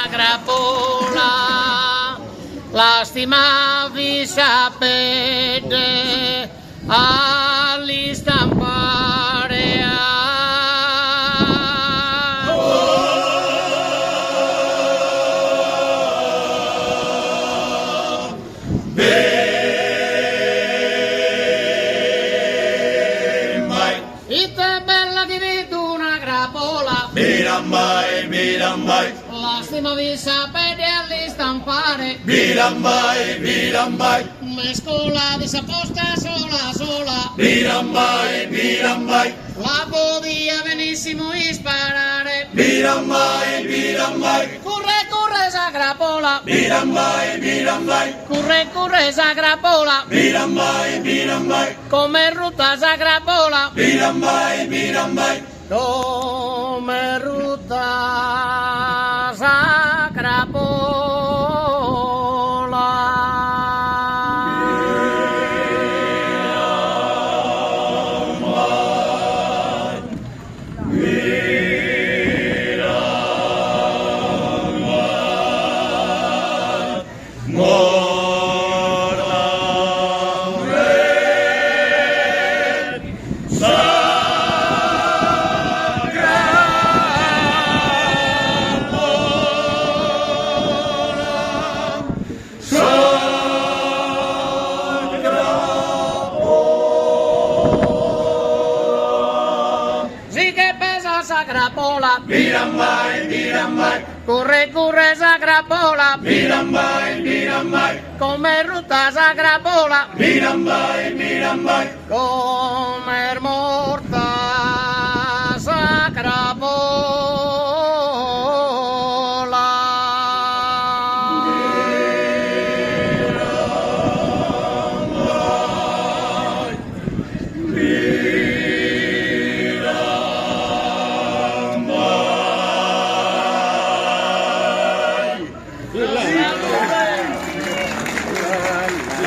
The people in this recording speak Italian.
Grapola, lastima vi sapete all'istampare. Ite bella di vedo una grapola, Mirambai, lastima vi sapete all'istampare. Mirambai, Mescola di saposta sola, Mirambai, la podia benissimo sparare. Mirambai, Curre sa grapola, Mirambai, curre sa grapola, Mirambai, come rutta sa grapola, Mirambai, come rutta sa grapola. Sì che pesa sa grapola, Mirambai, curre sa grapola, Mirambai, come rutta sa grapola, Mirambai, come morta.